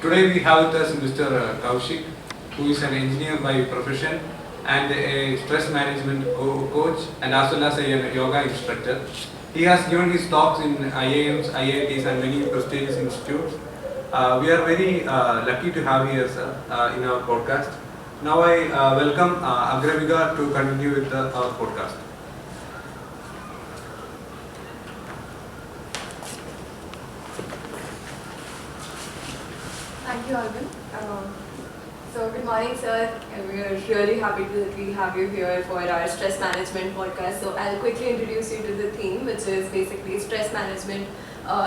Today we have with us Mr. Kaushik, who is an engineer by profession and a stress management coach and as well as a yoga instructor. He has given his talks in IIMs, IITs and many prestigious institutes. We are very lucky to have you here, sir, in our podcast. Now I welcome Agraviga to continue with our podcast. Thank you, Alvin. So good morning, sir. We are really happy that we have you here for our stress management podcast. So I'll quickly introduce you to the theme, which is basically stress management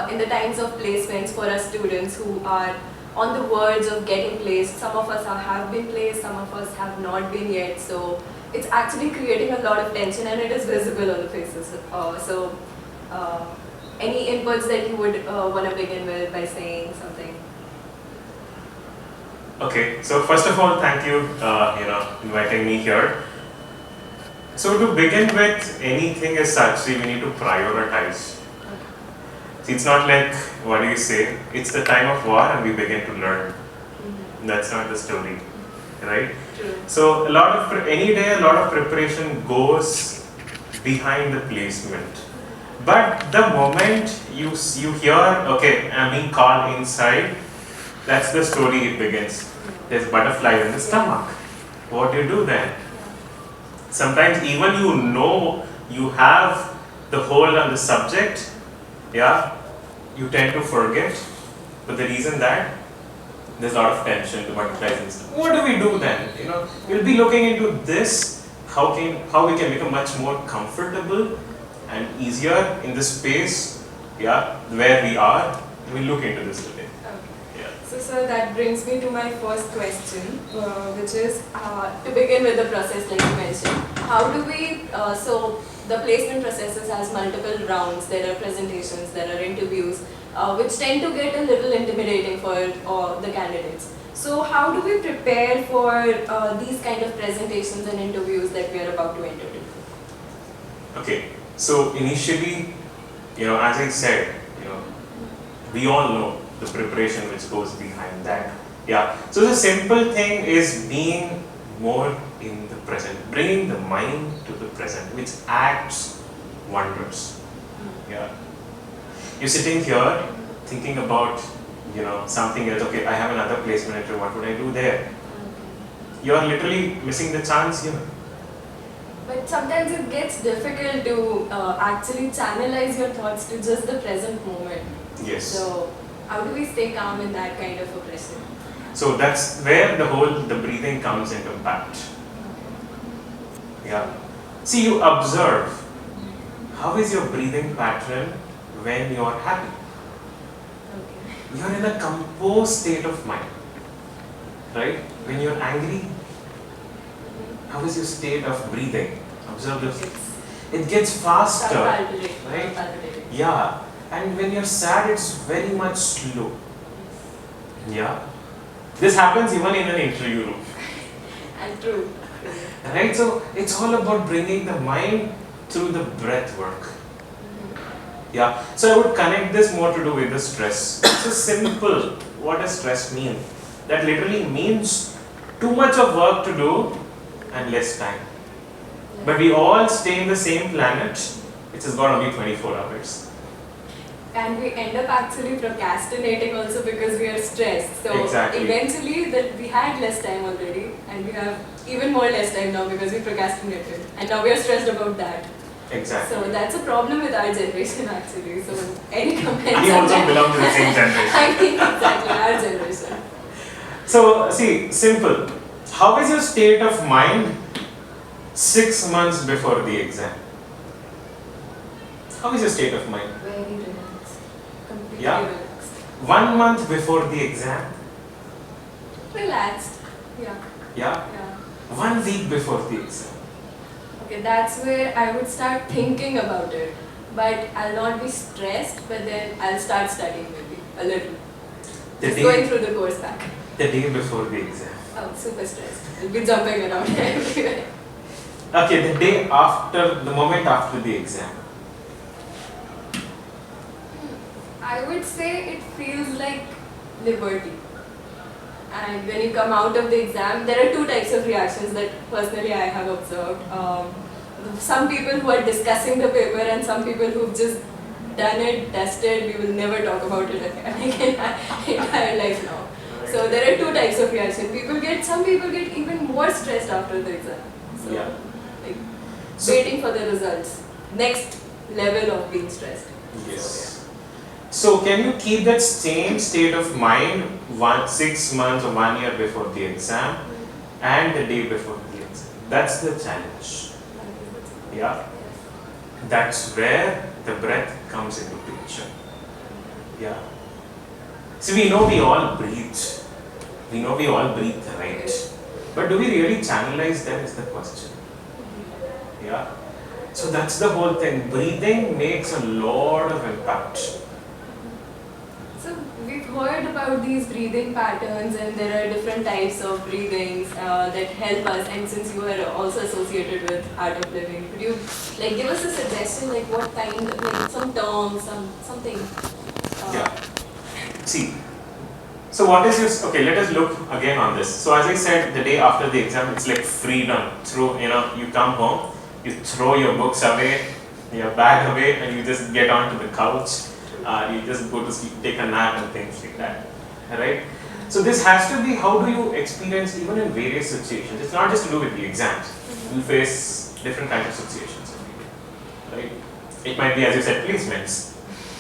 in the times of placements for our students who are on the verge of getting placed. Some of us have been placed, some of us have not been yet. So it's actually creating a lot of tension and it is visible on the faces. Any inputs that you would want to begin with by saying something? Okay, so first of all, thank you, inviting me here. So to begin with, anything as such, we need to prioritize. See, it's not like, what do you say, it's the time of war and we begin to learn. That's not the story, right? True. So any day, a lot of preparation goes behind the placement. But the moment you hear, okay, I'm being called inside, that's the story, it begins. There's butterflies in the stomach. What do you do then? Sometimes even you have the hold on the subject, you tend to forget. But the reason that there's a lot of tension, the butterflies in the stomach. What do we do then? We'll be looking into this, how we can become much more comfortable and easier in the space, where we are. We'll look into this today. So sir, that brings me to my first question, which is to begin with the process like you mentioned. How do we, so the placement processes has multiple rounds, there are presentations, there are interviews, which tend to get a little intimidating for the candidates. So how do we prepare for these kind of presentations and interviews that we are about to enter into? Okay, so initially, as I said, we all know the preparation which goes behind that. So the simple thing is being more in the present, bringing the mind to the present, which acts wonders. You're sitting here thinking about something else. Okay, I have another placement interview. What would I do there? You're literally missing the chance here. But sometimes it gets difficult to actually channelize your thoughts to just the present moment. Yes. So how do we stay calm in that kind of a pressure? So that's where the breathing comes into impact. See, you observe how is your breathing pattern when you are happy. You're in a composed state of mind, right? When you're angry, how is your state of breathing? Observe this. It gets faster, right? And when you're sad, it's very much slow. This happens even in an interview room. And true. Right? So it's all about bringing the mind through the breath work. So I would connect this more to do with the stress. So simple. What does stress mean? That literally means too much of work to do and less time. But we all stay in the same planet, which has got only 24 hours. And we end up actually procrastinating also because we are stressed. So eventually we had less time already and we have even more less time now because we procrastinated. And now we are stressed about that. Exactly. So that's a problem with our generation actually. So any comments? We also belong to the same generation. I think exactly, our generation. So see, simple. How is your state of mind 6 months before the exam? How is your state of mind? Very relaxed. Completely relaxed. 1 month before the exam? Relaxed. 1 week before the exam? Okay, that's where I would start thinking about it. But I'll not be stressed, but then I'll start studying maybe a little. Just going through the course back. The day before the exam? Oh, super stressed. I'll be jumping around everywhere. Okay, the moment after the exam. I would say it feels like liberty. And when you come out of the exam, there are two types of reactions that personally I have observed. Some people who are discussing the paper and some people who've just done it, tested, we will never talk about it again in my entire life now. So there are two types of reaction. Some people get even more stressed after the exam. So, Yeah. like, So- waiting for the results. Next level of being stressed. Yes. So can you keep that same state of mind 6 months or 1 year before the exam and the day before the exam? That's the challenge. Yeah. That's where the breath comes into picture. Yeah. See, we know we all breathe. We know we all breathe, right? But do we really channelize them is the question. Yeah. So that's the whole thing. Breathing makes a lot of impact. So we've heard about these breathing patterns and there are different types of breathings that help us, and since you are also associated with Art of Living, could you like give us a suggestion like what kind of like some terms, something? Yeah. See, so what is your, okay, let us look again on this. So as I said, the day after the exam, it's like freedom. You come home, you throw your books away, your bag away, and you just get onto the couch. You just go to sleep, take a nap and things like that. Right? So this has to be, how do you experience even in various situations? It's not just to do with the exams. You face different kinds of situations. Right? It might be, as you said, placements.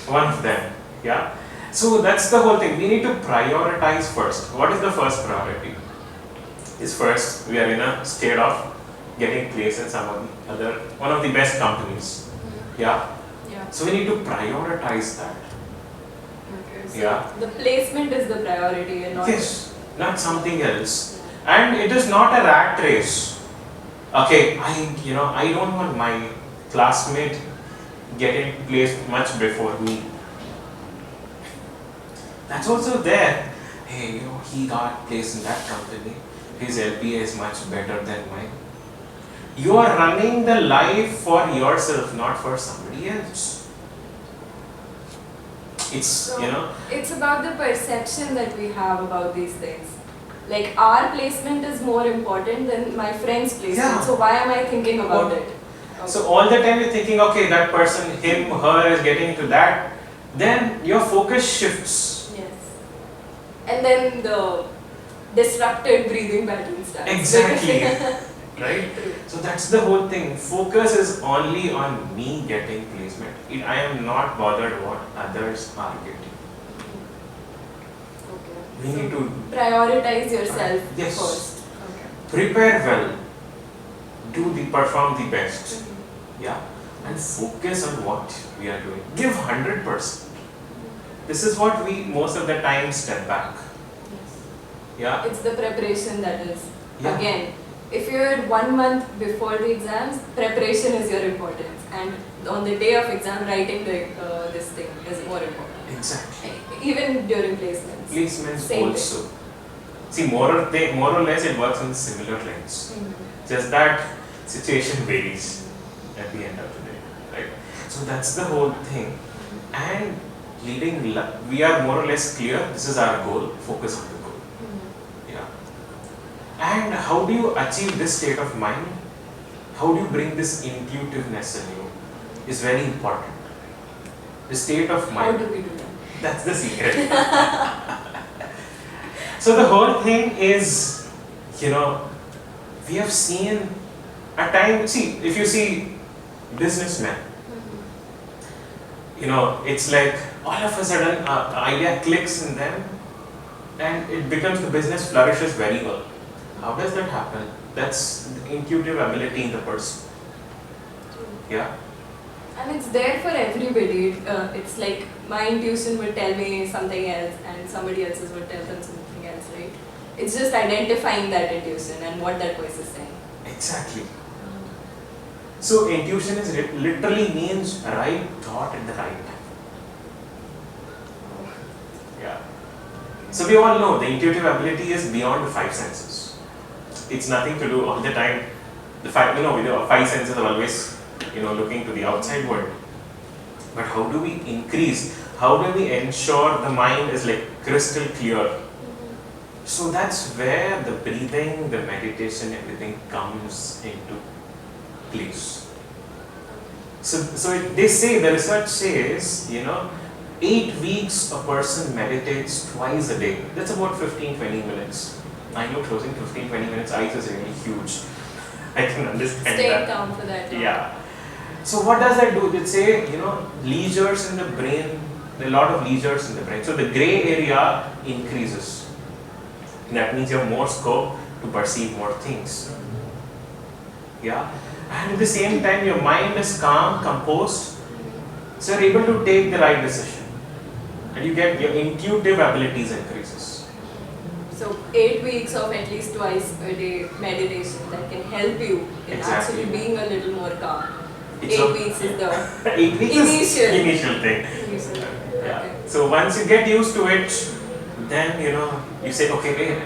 One of them. Yeah. So that's the whole thing. We need to prioritize first. What is the first priority? Is first, we are in a state of getting placed in one of the best companies. Yeah. Yeah. So we need to prioritize that. Okay. So Yeah. the placement is the priority and not. Yes, not something else. And it is not a rat race. Okay, I don't want my classmate getting placed much before me. That's also there. Hey, he got placed in that company. His LPA is much better than mine. You are running the life for yourself, not for somebody else. It's about the perception that we have about these things. Like our placement is more important than my friend's placement. Yeah. So why am I thinking about it? Okay. So all the time you're thinking, okay, that person, him, her is getting to that, then your focus shifts. Yes. And then the disrupted breathing pattern starts. Exactly. Right? So that's the whole thing. Focus is only on me getting placement. I am not bothered what others are getting. Okay. We need to prioritize yourself Yes. first. Okay. prepare well, perform the best. Yeah. And focus on what we are doing. Give 100%. This is what we most of the time step back. Yes. Yeah. It's the preparation that is. Yeah. Again, if you're 1 month before the exams, preparation is your importance. And on the day of exam, writing this thing is more important. Exactly. Even during placements. Placements Same also. See, more or less it works on similar lines. Just that situation varies at the end of the day, right? So that's the whole thing. And we are more or less clear, this is our goal, focus on the goal. Yeah. And how do you achieve this state of mind? How do you bring this intuitiveness in you is very important. The state of mind. How do we do that? That's the secret. So the whole thing is, we have seen at times, if you see businessmen, it's like all of a sudden an idea clicks in them and it becomes, the business flourishes very well. How does that happen? That's the intuitive ability in the person. Yeah. And it's there for everybody. It's like my intuition would tell me something else and somebody else's would tell them something else, right? It's just identifying that intuition and what that voice is saying. Exactly. So intuition is literally means right thought at the right time. Yeah. So we all know the intuitive ability is beyond the 5 senses. It's nothing to do all the time. The 5 senses are always looking to the outside world. But how do we increase? How do we ensure the mind is like crystal clear? So that's where the breathing, the meditation, everything comes into place. They say, the research says, 8 weeks a person meditates twice a day. That's about 15-20 minutes. I know closing 15-20 minutes eyes is really huge. I can understand Stay that. down for that long. Yeah. So what does that do? They say, leisures in the brain, there are a lot of leisures in the brain. So the gray area increases. That means you have more scope to perceive more things. Yeah. And at the same time, your mind is calm, composed, so you're able to take the right decision. And you get your intuitive abilities increases. So 8 weeks of at least twice a day meditation that can help you in Exactly. actually being a little more calm. It's 8 a- weeks is the 8 weeks Initial. is initial thing. initial. Yeah. Okay. So once you get used to it, then you say, okay, wait,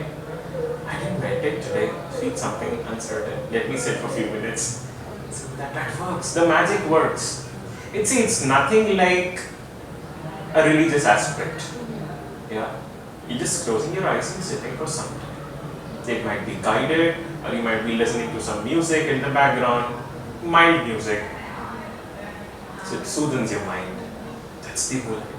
I didn't meditate today, feel something uncertain. Let me sit for a few minutes. So that works. The magic works. It's nothing like a religious aspect. Yeah. You're just closing your eyes and sitting for some time. It might be guided, or you might be listening to some music in the background, mild music. So it soothes your mind. That's the whole idea.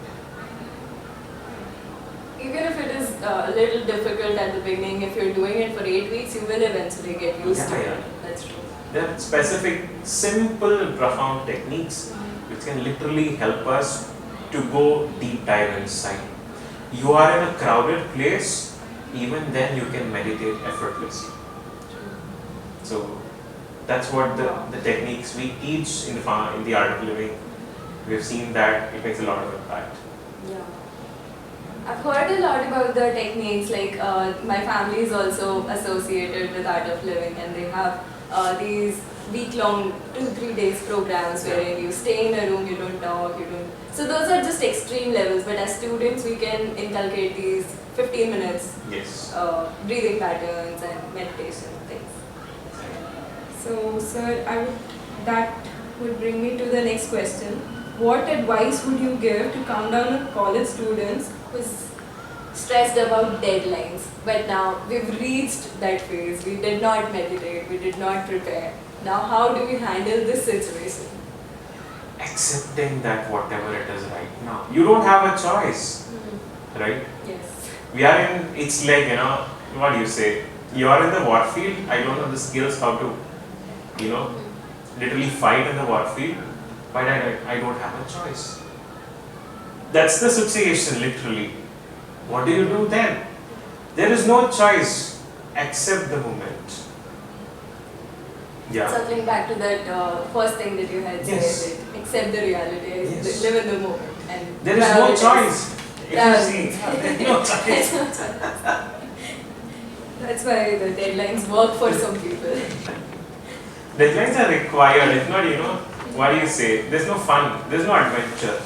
Even if it is a little difficult at the beginning, if you're doing it for 8 weeks, you will eventually get used to Yeah. it. That's true. There are specific, simple, profound techniques which can literally help us to go deep dive inside. You are in a crowded place, even then you can meditate effortlessly. So that's what the techniques we teach in the art of living. We've seen that it makes a lot of impact. Yeah. I've heard a lot about the techniques, like my family is also associated with Art of Living, and they have these week-long 2-3 days programs wherein you stay in a room, you don't talk, so those are just extreme levels, but as students we can inculcate these 15 minutes Yes. breathing patterns and meditation things. So sir, that would bring me to the next question. What advice would you give to calm down a college students who's stressed about deadlines, but now we've reached that phase, we did not meditate, we did not prepare. Now how do we handle this situation? Accepting that whatever it is right now, you don't have a choice, right? Yes. We are in, it's like, what do you say? You are in the war field, I don't have the skills how to, literally fight in the war field, but I don't have a choice. That's the situation, literally. What do you do then? There is no choice. Accept the moment. Yeah. Circling back to that first thing that you had Yes. said, that accept the reality, Yes. live in the moment. And There is no choice. If you Priorities. see, there is no choice. There's no choice. That's why the deadlines work for some people. Deadlines are required. If not, what do you say? There's no fun. There's no adventure.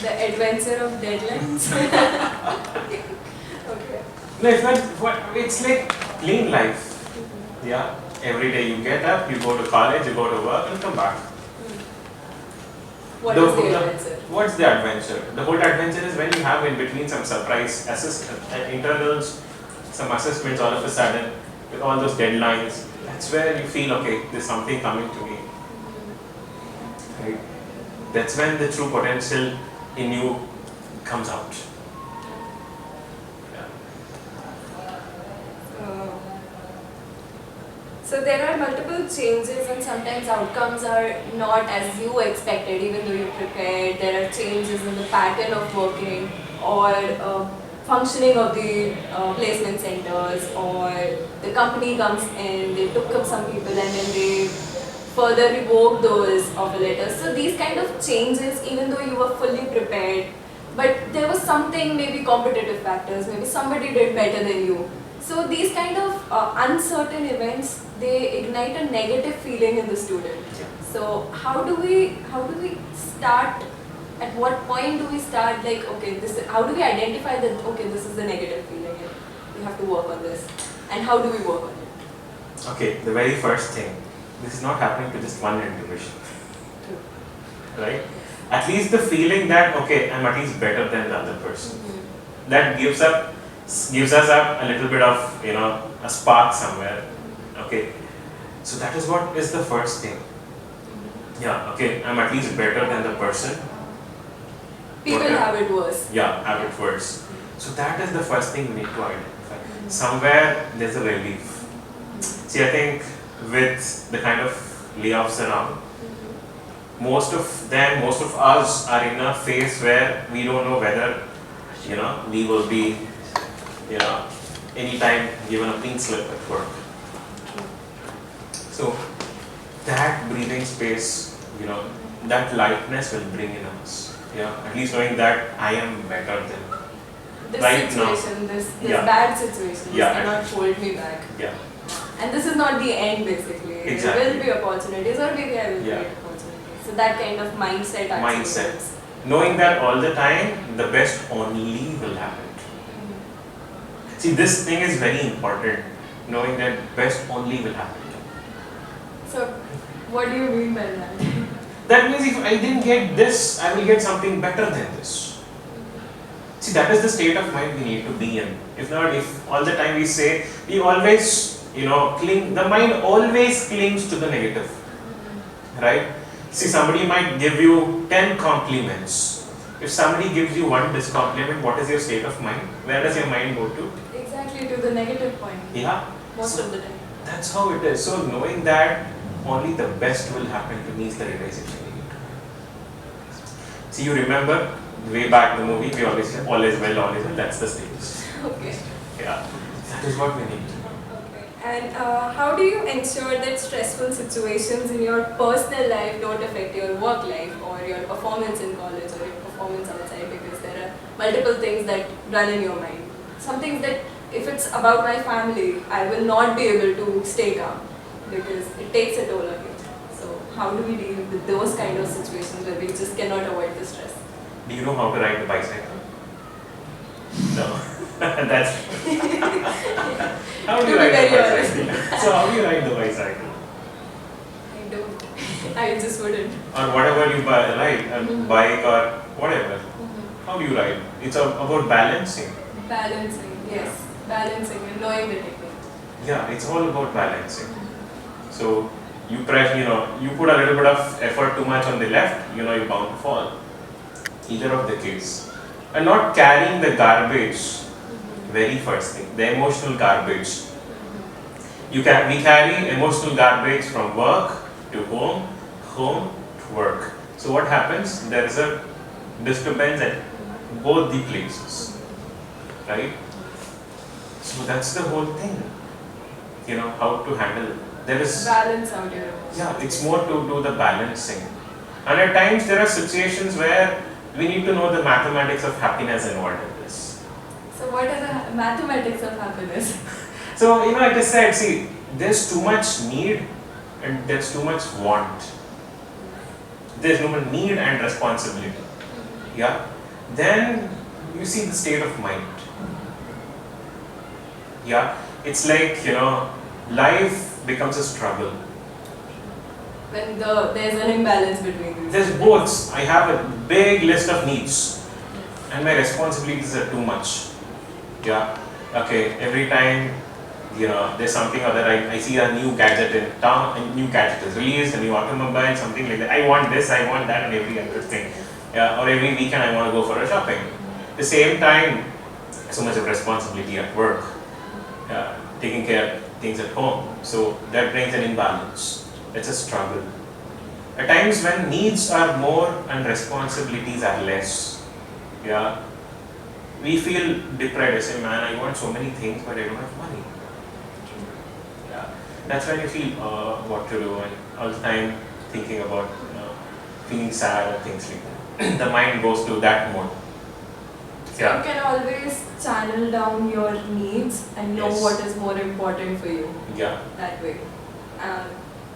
The adventure of deadlines. Okay. No, it's not. It's like clean life. Yeah. Every day you get up, you go to college, you go to work, and come back. What is the adventure? What's the adventure? The whole adventure is when you have in between some surprise internals, some assessments all of a sudden, with all those deadlines. That's where you feel, okay, there's something coming to me. Right? That's when the true potential in you comes out. Yeah. So there are multiple changes and sometimes outcomes are not as you expected even though you prepared. There are changes in the pattern of working or functioning of the placement centers, or the company comes in, they took up some people and then they further revoke those offer letters. So these kind of changes, even though you were fully prepared, but there was something, maybe competitive factors, maybe somebody did better than you. So these kind of uncertain events, they ignite a negative feeling in the student. So how do we start? At what point do we start like, okay, how do we identify that, okay, this is the negative feeling and we have to work on this, and how do we work on it? Okay, the very first thing, this is not happening to just one individual. Right? At least the feeling that, okay, I'm at least better than the other person. That gives up gives us up a little bit of, a spark somewhere. Okay, so that is what is the first thing. Yeah, okay, I'm at least better than the person. People have it worse. Yeah, have it worse. So that is the first thing we need to identify. Somewhere there's a relief. See, I think with the kind of layoffs around, most of us are in a phase where we don't know whether, we will be, anytime given a pink slip at work. So that breathing space, that lightness will bring in us. At least knowing that I am better than This right situation, this Yeah. bad situation, this Yeah. cannot hold me back. Yeah. And this is not the end basically. Exactly. There will be opportunities or maybe I will Yeah. create opportunities. So that kind of mindset actually Mindset. helps. Knowing that all the time, the best only will happen. See, this thing is very important. Knowing that best only will happen. So what do you mean by that? That means if I didn't get this, I will get something better than this. See, that is the state of mind we need to be in. If not, if all the time we say, we always, the mind always clings to the negative. Right? See, somebody might give you 10 compliments. If somebody gives you one discompliment, what is your state of mind? Where does your mind go to? Exactly to the negative point. Yeah. Most So of the time. that's how it is. So knowing that only the best will happen to me is the realization we need. See, you remember way back the movie, we always say, all is well, that's the stage. Okay. Yeah. That is what we need. Okay. And how do you ensure that stressful situations in your personal life don't affect your work life or your performance in college or your performance outside, because there are multiple things that run in your mind. Some things that if it's about my family, I will not be able to stay calm because it takes a toll on you. So how do we deal with those kind of situations where we just cannot avoid the stress? Do you know how to ride the bicycle? No. That's how do you To be ride the very bicycle? So how do you ride the bicycle? I don't. I just wouldn't. Or whatever you ride, a bike or whatever. How do you ride? It's about balancing. Balancing, yes. Balancing and knowing the technique. Yeah, it's all about balancing. So you press, you put a little bit of effort too much on the left, you're bound to fall. Either of the case. And not carrying the garbage, very first thing, the emotional garbage. We carry emotional garbage from work to home, home to work. So what happens? There is a disturbance at both the places, right? So that's the whole thing. How to handle it. There is Balance out your emotions. Yeah, it's more to do the balancing. And at times there are situations where we need to know the mathematics of happiness involved in this. So what is the mathematics of happiness? So, it is said, see, there's too much need and there's too much want. There's no need and responsibility. Yeah? Then you see the state of mind. Yeah? It's like, life becomes a struggle. When there's an imbalance between these. There's both. I have a big list of needs and my responsibilities are too much. Yeah. Okay. Every time, there's something or other, I see a new gadget in town, a new gadget is released, a new automobile, something like that. I want this, I want that, and every other thing. Yeah. Or every weekend I want to go for a shopping. At the same time, so much of responsibility at work. Yeah. Taking care of things at home. So that brings an imbalance. It's a struggle. At times when needs are more and responsibilities are less, yeah, we feel deprived. I say, man, I want so many things, but I don't have money. Yeah, that's when you feel what to do, and all the time thinking about, feeling sad or things like that. The mind goes to that mode. So you can always channel down your needs and know Yes. what is more important for you. Yeah. That way.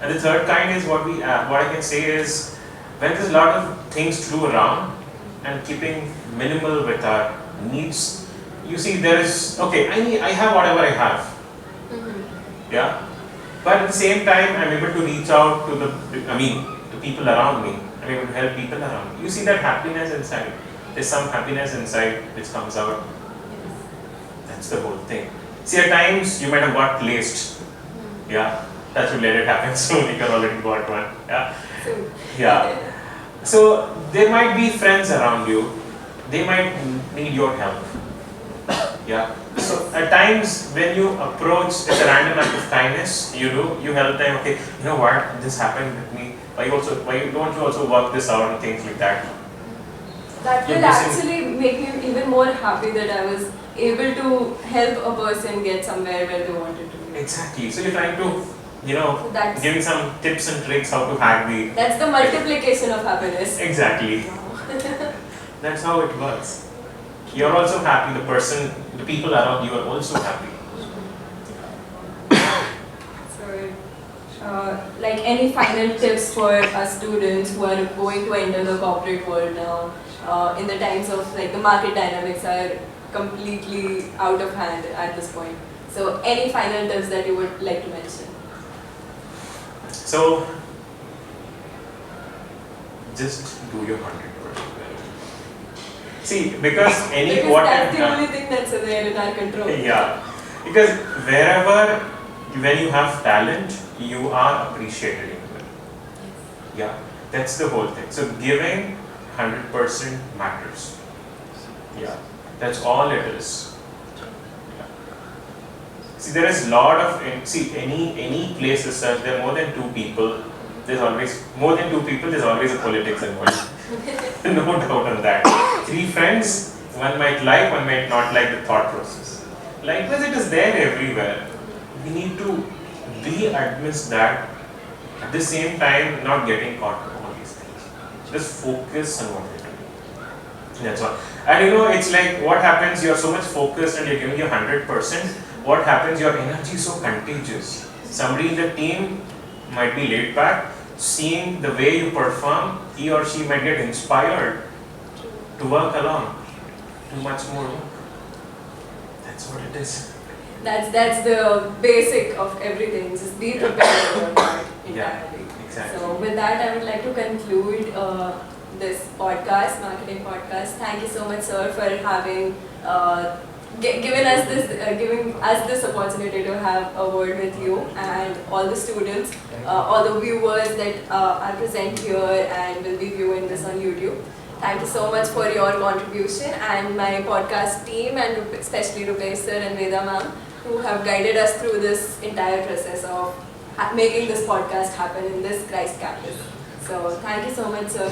And the third kind is what I can say is when there's a lot of things to do around and keeping minimal with our needs. You see, there is I have whatever I have. Yeah, but at the same time, I'm able to reach out to to people around me. I'm able to help people around me. You see that happiness inside. There's some happiness inside which comes out. That's the whole thing. See, at times you might have got placed. Yeah, that should let it happen soon. You can already got one. Yeah, yeah. So there might be friends around you. They might need your help. Yeah. So at times when you approach, it's a random act of kindness. You help them. Okay, you know what? This happened with me. Why don't you also work this out and things like that? That will actually make me even more happy that I was able to help a person get somewhere where they wanted to be. Exactly. So you're trying to, So giving some tips and tricks how to hack the. That's the multiplication of happiness. Exactly. That's how it works. You're also happy. The people around you are also happy. So, like any final tips for us students who are going to enter the corporate world now, in the times of like the market dynamics are completely out of hand at this point. So, any final tips that you would like to mention? So, just do your 100%. See, because that's the only thing that's there in our control. Yeah, because when you have talent, you are appreciated. Yeah, that's the whole thing. So giving 100% matters. Yeah, that's all it is. Yeah. See, there is a lot of any place as such. There are more than two people. There's always a politics involved. No doubt on that. 3 friends, one might like, one might not like the thought process. Likewise, it is there everywhere. We need to be amidst that, at the same time not getting caught up on these things. Just focus on what you're doing. That's all. And it's like what happens, you're so much focused and you're giving your 100%. What happens, your energy is so contagious. Somebody in the team might be laid back. Seeing the way you perform, he or she might get inspired to work along, do much more work. That's what it is. That's the basic of everything. Just be prepared for your part entirely. Yeah, exactly. So with that, I would like to conclude this podcast, marketing podcast. Thank you so much, sir, for having giving us this opportunity to have a word with you and all the students, all the viewers that are present here and will be viewing this on YouTube. Thank you so much for your contribution, and my podcast team, and especially Rupesh sir and Veda ma'am, who have guided us through this entire process of making this podcast happen in this Christ campus. So thank you so much, sir.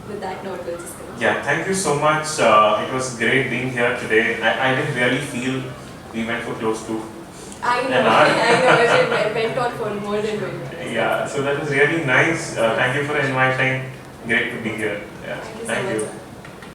With that note, we'll just continue. Yeah, thank you so much. It was great being here today. I didn't really feel we went for close to I know, an hour. it went on for more than 20 minutes. Yeah, so that was really nice. Thank you for inviting. Great to be here. Yeah, Thank you so thank much, you. sir.